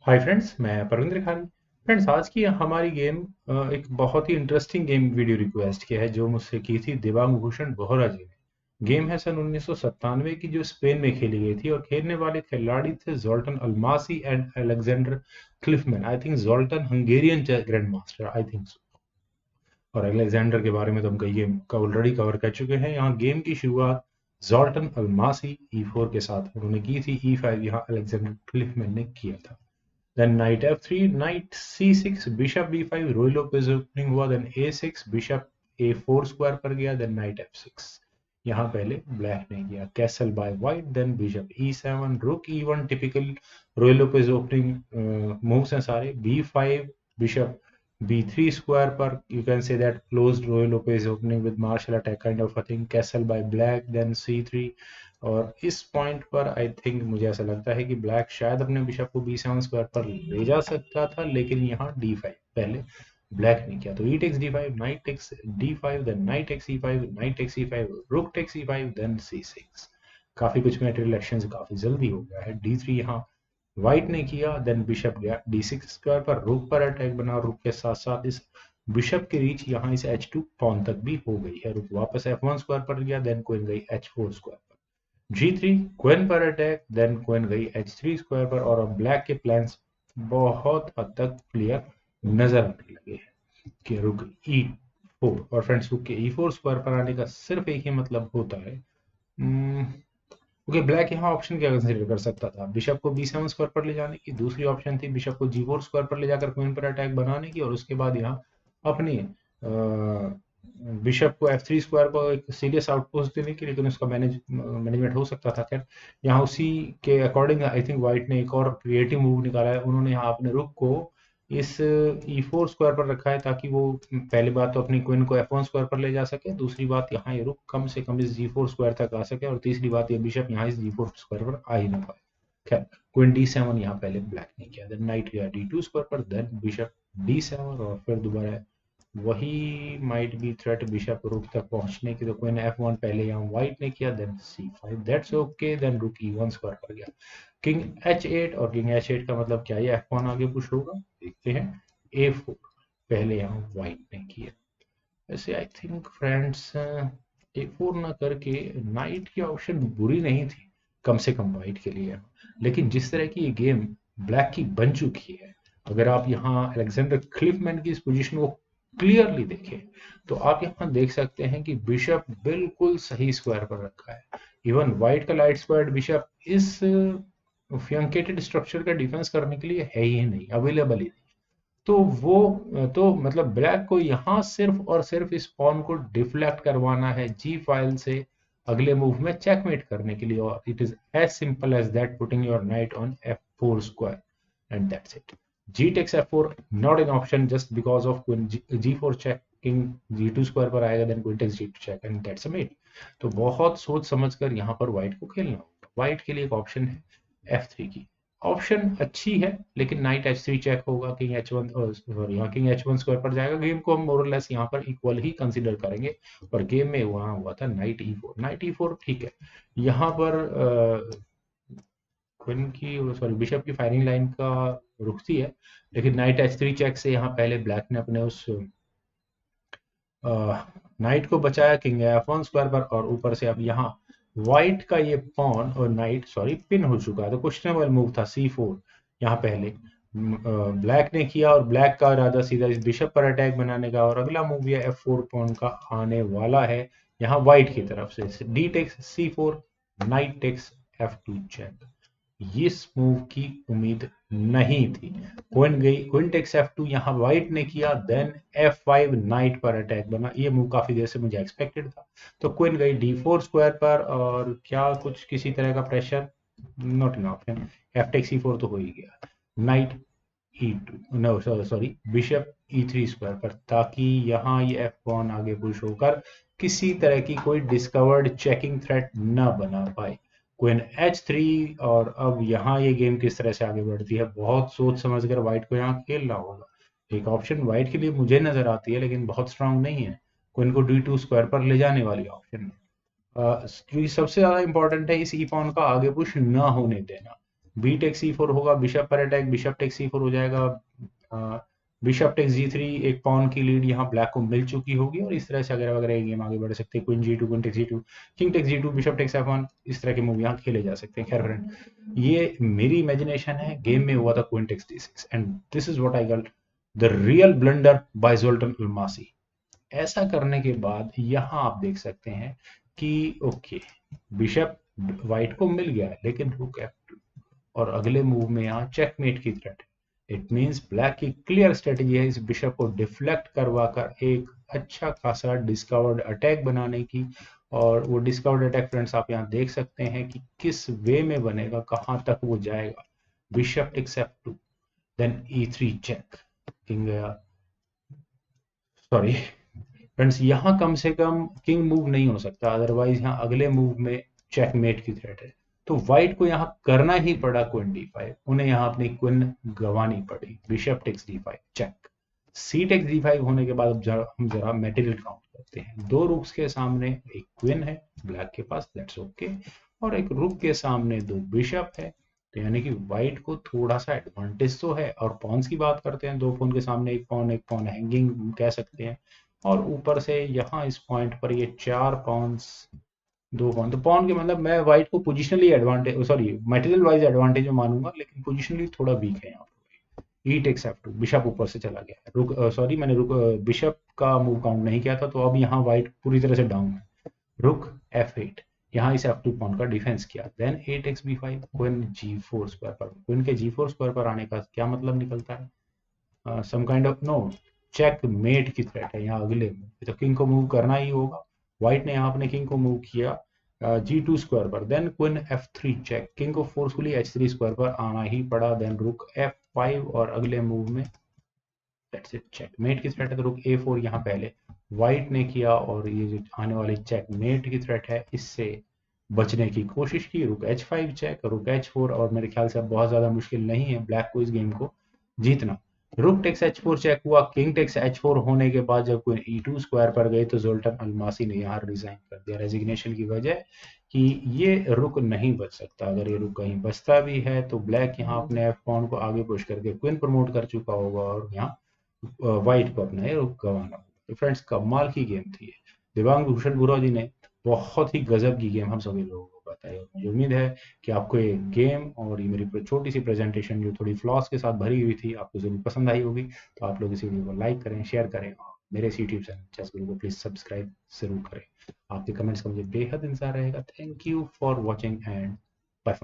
Hi friends, मैं Parvinder Khan. Friends, आज की हमारी गेम एक बहुत ही इंटरेस्टिंग गेम वीडियो रिक्वेस्ट की है जो मुझसे की थी दिबांग भूषण बोहरा जी ने। गेम है सन 1997 की, जो स्पेन में खेली गई थी और खेलने वाले खिलाड़ी थे Zoltan Almasi and Alexander Khalifman. I think Zoltan Hungarian grand master, I think so. और अलेक्जेंडर के बारे में तो हम कई गेम का ऑलरेडी कवर कर चुके हैं। यहाँ गेम की शुरुआत जोल्टन अल्मासी E4 के साथ उन्होंने की थी। E5 यहाँ अलेक्जेंडर क्लिफमैन ने किया था। Then knight f3, knight c6, bishop b5, Ruy Lopez opening हुआ। Then a6, bishop a4 square पर गया। देन नाइट f6, यहाँ पहले ब्लैक ने किया castle by white. Then bishop e7, rook e1, typical Ruy Lopez opening moves हैं सारे। b5, bishop b3 square पर, you can say that closed Ruy Lopez opening with Marshall attack kind of a thing. Castle by black, then c3। और इस point पर I think मुझे ऐसा लगता है कि ब्लैक शायद अपने बिशप को b7 स्क्वायर पर ले जा सकता था, लेकिन यहाँ d5 पहले ब्लैक ने किया। तो e takes d5, knight takes d5, then knight takes e5, knight takes e5, rook takes e5, then c6। काफी कुछ मेटेरियल एक्शन काफी जल्दी हो गया है। d3 यहाँ व्हाइट ने किया। देन बिशप गया d6 स्क्वायर पर, रुक पर अटैक बना। रुक के साथ साथ इस बिशप की रीच यहाँ इस h2 पॉन तक भी हो गई है। रुक वापस f1 स्क्वायर पर गया। देन क्वीन गई h4 स्क्वायर पर। G3 क्वीन पर अटैक। देन क्वीन गई H3 स्क्वायर पर। और अब ब्लैक के प्लान्स बहुत हद तक क्लियर नजर आने लगे हैं कि रुक E4। और फ्रेंड्स, रुक के E4 स्क्वायर पर आने का सिर्फ एक ही मतलब होता है। ओके, ब्लैक यहाँ ऑप्शन क्या कंसीडर कर सकता था? बिशप को b7 स्क्वायर पर ले जाने की। दूसरी ऑप्शन थी बिशप को g4 स्क्वायर पर ले जाकर क्वीन पर अटैक बनाने की। और उसके बाद यहाँ अपनी बिशप को f3 स्क्वायर पर एक सीरियस आउटपोस्ट देने की। लेकिन उसका मैनेजमेंट हो सकता था। खैर, यहाँ उसी के अकॉर्डिंग आई थिंक व्हाइट ने एक और क्रिएटिव मूव निकाला है। उन्होंने यहाँ अपने रुक को इस E4 स्क्वायर पर रखा है, ताकि वो पहली बात तो अपनी क्वीन को F1 स्क्वायर पर ले जा सके। दूसरी बात, यहाँ ये रुक कम से कम इस G4 स्क्वायर तक आ सके। और तीसरी बात, ये बिशप यहाँ इस G4 स्क्वायर पर आ ही ना पाए। खैर, क्वीन D7 यहाँ पहले ब्लैक ने किया। देन नाइट गया D2 स्क्वायर पर। देन बिशप D7 और फिर दोबारा वही माइट बी थ्रेट बिशप रुक तक पहुंचने की। तो क्वीन F1 पहले यहाँ व्हाइट ने किया। Then C5, that's okay. Then रुक E1 स्क्वायर पर गया। किंग H8, और किंग H8 का मतलब क्या, ये F1 आगे पुश होगा? देखते हैं। A4 पहले यहाँ व्हाइट ने किया। वैसे आई थिंक फ्रेंड्स, A4 ना करके नाइट की ऑप्शन बुरी नहीं थी, कम से कम व्हाइट के लिए। लेकिन जिस तरह की ये गेम ब्लैक की बन चुकी है, अगर आप यहाँ अलेक्जेंडर क्लिफमैन की इस पोजीशन को क्लियरली देखें, तो आप यहाँ देख सकते हैं कि बिशप बिल्कुल सही स्क्वायर पर रखा है। इवन व्हाइट का लाइट स्क्वायर बिशप इस फ्लैंकेटेड स्ट्रक्चर का डिफेंस करने के लिए है ही नहीं, अवेलेबल ही नहीं। तो वो तो मतलब ब्लैक को यहाँ सिर्फ और सिर्फ इस पॉन को डिफ्लेक्ट करवाना है जी फाइल से अगले मूव में चेकमेट करने के लिए। और it is as simple as that, putting your knight on F4 square and that's it. G takes F4 not an option just because of queen G4 check, king G2 square पर आएगा। देन queen takes G2 check and that's a mate। तो बहुत सोच समझकर यहाँ पर white को खेलना होगा। व्हाइट के लिए एक ऑप्शन है F3 की। ऑप्शन अच्छी है, लेकिन नाइट H3 चेक होगा। किंग H1, सॉरी, यहाँ किंग H1 स्क्वायर पर जाएगा। गेम को हम मोरलेस यहाँ पर इक्वल ही कंसीडर करेंगे। और गेम में वहां हुआ था नाइट E4। नाइट E4 ठीक है। यहाँ पर क्वीन की, सॉरी, बिशप की फायरिंग लाइन का रुकती है। लेकिन नाइट H3 चेक से यहाँ पहले ब्लैक ने अपने उस नाइट को बचाया किंग F1 स्क्वायर पर। और ऊपर से अब यहाँ व्हाइट का ये पॉन और नाइट, सॉरी, पिन हो चुका है। तो क्वेश्चनेबल मूव था C4 यहाँ पहले ब्लैक ने किया। और ब्लैक का इरादा सीधा इस बिशप पर अटैक बनाने का। और अगला मूव ये F4 पॉन का आने वाला है यहाँ व्हाइट की तरफ से। D takes C4, knight takes F2 check. इस मूव की उम्मीद नहीं थी। क्वीन गई, क्वीन टेक्स F2 यहाँ व्हाइट ने किया। देन F5, नाइट पर अटैक बना। ये मूव काफी देर से मुझे एक्सपेक्टेड था। तो क्वीन गई D4 स्क्वायर पर। और क्या कुछ किसी तरह का pressure? Not in option. F takes E4 तो हो ही गया। Knight E2, no sorry, bishop E3 square पर, ताकि यहाँ ये F1 आगे पुश होकर किसी तरह की कोई डिस्कवर्ड चेकिंग थ्रेट न बना पाए। Queen H3। और अब यहाँ ये गेम किस तरह से आगे बढ़ती है, बहुत सोच समझ कर व्हाइट को यहाँ खेलना होगा। एक ऑप्शन व्हाइट के लिए मुझे नजर आती है, लेकिन बहुत स्ट्रांग नहीं है। क्वीन को D2 स्क्वायर पर ले जाने वाली ऑप्शन, क्योंकि सबसे ज्यादा इंपॉर्टेंट है इस ई पॉन का आगे पुश ना होने देना। बी टेक C4 होगा, बिशप पर अटैक, बिशप टेक C4 हो जाएगा, बिशप टेक G3, एक पॉन की लीड यहाँ ब्लैक को मिल चुकी होगी, और इस तरह से अगर वगैरह गेम आगे बढ़ सकते हैं। Queen G2, queen take G2, king take G2, bishop take F1, इस तरह के मूव यहाँ खेले जा सकते हैं। खैर फ्रेंड, ये मेरी इमेजिनेशन है, गेम में हुआ था queen take D6 and this is what I call the real blunder by Zoltan Almasi. ऐसा करने के बाद यहाँ आप देख सकते हैं कि ओके, बिशप व्हाइट को मिल गया है, लेकिन रुक F2, और अगले मूव में यहाँ चेकमेट की थ्रेट है। इट मींस ब्लैक की क्लियर स्ट्रेटेजी है इस बिशप को डिफ्लेक्ट करवा कर एक अच्छा खासा डिस्कवर्ड अटैक बनाने की। और वो डिस्कवर्ड अटैक फ्रेंड्स आप यहाँ देख सकते हैं कि किस वे में बनेगा, कहाँ तक वो जाएगा। Bishop takes F2, then E3 check, king गया, सॉरी फ्रेंड्स, यहाँ कम से कम किंग मूव नहीं हो सकता, अदरवाइज यहाँ अगले मूव में चेकमेट की थ्रेट है। तो व्हाइट को यहाँ करना ही पड़ा क्वीन D5, उन्हें यहाँ अपनी क्वीन गंवानी पड़ी। बिशप टेक्स D5 चेक, सी टेक्स D5 होने के बाद अब हम जरा मटेरियल काउंट करते हैं। दो रुक्स के सामने एक क्वीन है ब्लैक के पास, दैट्स ओके, और एक रुक के सामने दो बिशप है, तो यानी कि व्हाइट को थोड़ा सा एडवांटेज तो है। और पॉन्स की बात करते हैं, दो पॉन के सामने एक पॉन हैंगिंग कह सकते हैं, और ऊपर से यहाँ इस पॉइंट पर ये चार पॉन्स, दो पॉन, तो पॉन के मतलब मैं व्हाइट को positionally advantage, sorry material wise advantage में मानूंगा, लेकिन पोजिशनली थोड़ा वीक है यहाँ पर। ई टेक्स F2, बिशप ऊपर से चला गया है, रुक सॉरी मैंने रुक बिशप का मूव काउंट नहीं किया था, तो अब यहाँ व्हाइट पूरी तरह से डाउन है। रुक F8, यहाँ इस F2 पॉन का डिफेंस किया। Then A takes B5, queen G4 square पर, क्वीन के G4 स्क्वायर पर आने का क्या मतलब निकलता है, some kind of no, checkmate की थ्रेट है यहाँ अगले में, तो किंग को मूव करना ही होगा। व्हाइट ने यहाँ अपने किंग को मूव किया G2 स्क्वायर पर, then queen F3 check, king को फोर्सफुली H3 स्क्वायर पर आना ही पड़ा, देन रुक F5, और अगले मूव में दैट्स इट, चेकमेट की थ्रेट है, तो रुक A4 यहाँ पहले व्हाइट ने किया, और ये जो आने वाली चेकमेट की थ्रेट है इससे बचने की कोशिश की। रुक H5 चेक, रुक H4, और मेरे ख्याल से अब बहुत ज्यादा मुश्किल नहीं है ब्लैक को इस गेम को जीतना। रुक टेक्स H4 चेक हुआ, किंग टेक्स H4 होने के बाद जब कोई E2 स्क्वायर पर गए, तो ज़ोल्टन अल्मासी ने यहाँ रिजाइन कर दिया रेजिग्नेशन की वजह कि ये रुक नहीं बच सकता। अगर ये रुक कहीं बचता भी है तो ब्लैक यहाँ अपने एफ पॉन को आगे पुश करके क्वीन प्रमोट कर चुका होगा, और यहाँ व्हाइट को अपना ये रुक गंवाना होगा। तो फ्रेंड्स, कमाल की गेम थी। दिव्यांग भूषण बुरा जी ने बहुत ही गजब की गेम हम सभी लोगों को बताई, और मुझे उम्मीद है कि आपको ये गेम और ये मेरी छोटी सी प्रेजेंटेशन जो थोड़ी फ्लॉस के साथ भरी हुई थी, आपको जरूर पसंद आई होगी। तो आप लोग इस वीडियो को लाइक करें, शेयर करें, और मेरे इस यूट्यूब चैनल चेस गुरु को प्लीज सब्सक्राइब जरूर करें। आपके कमेंट्स का मुझे बेहद इंतजार रहेगा। Thank you for watching and bye.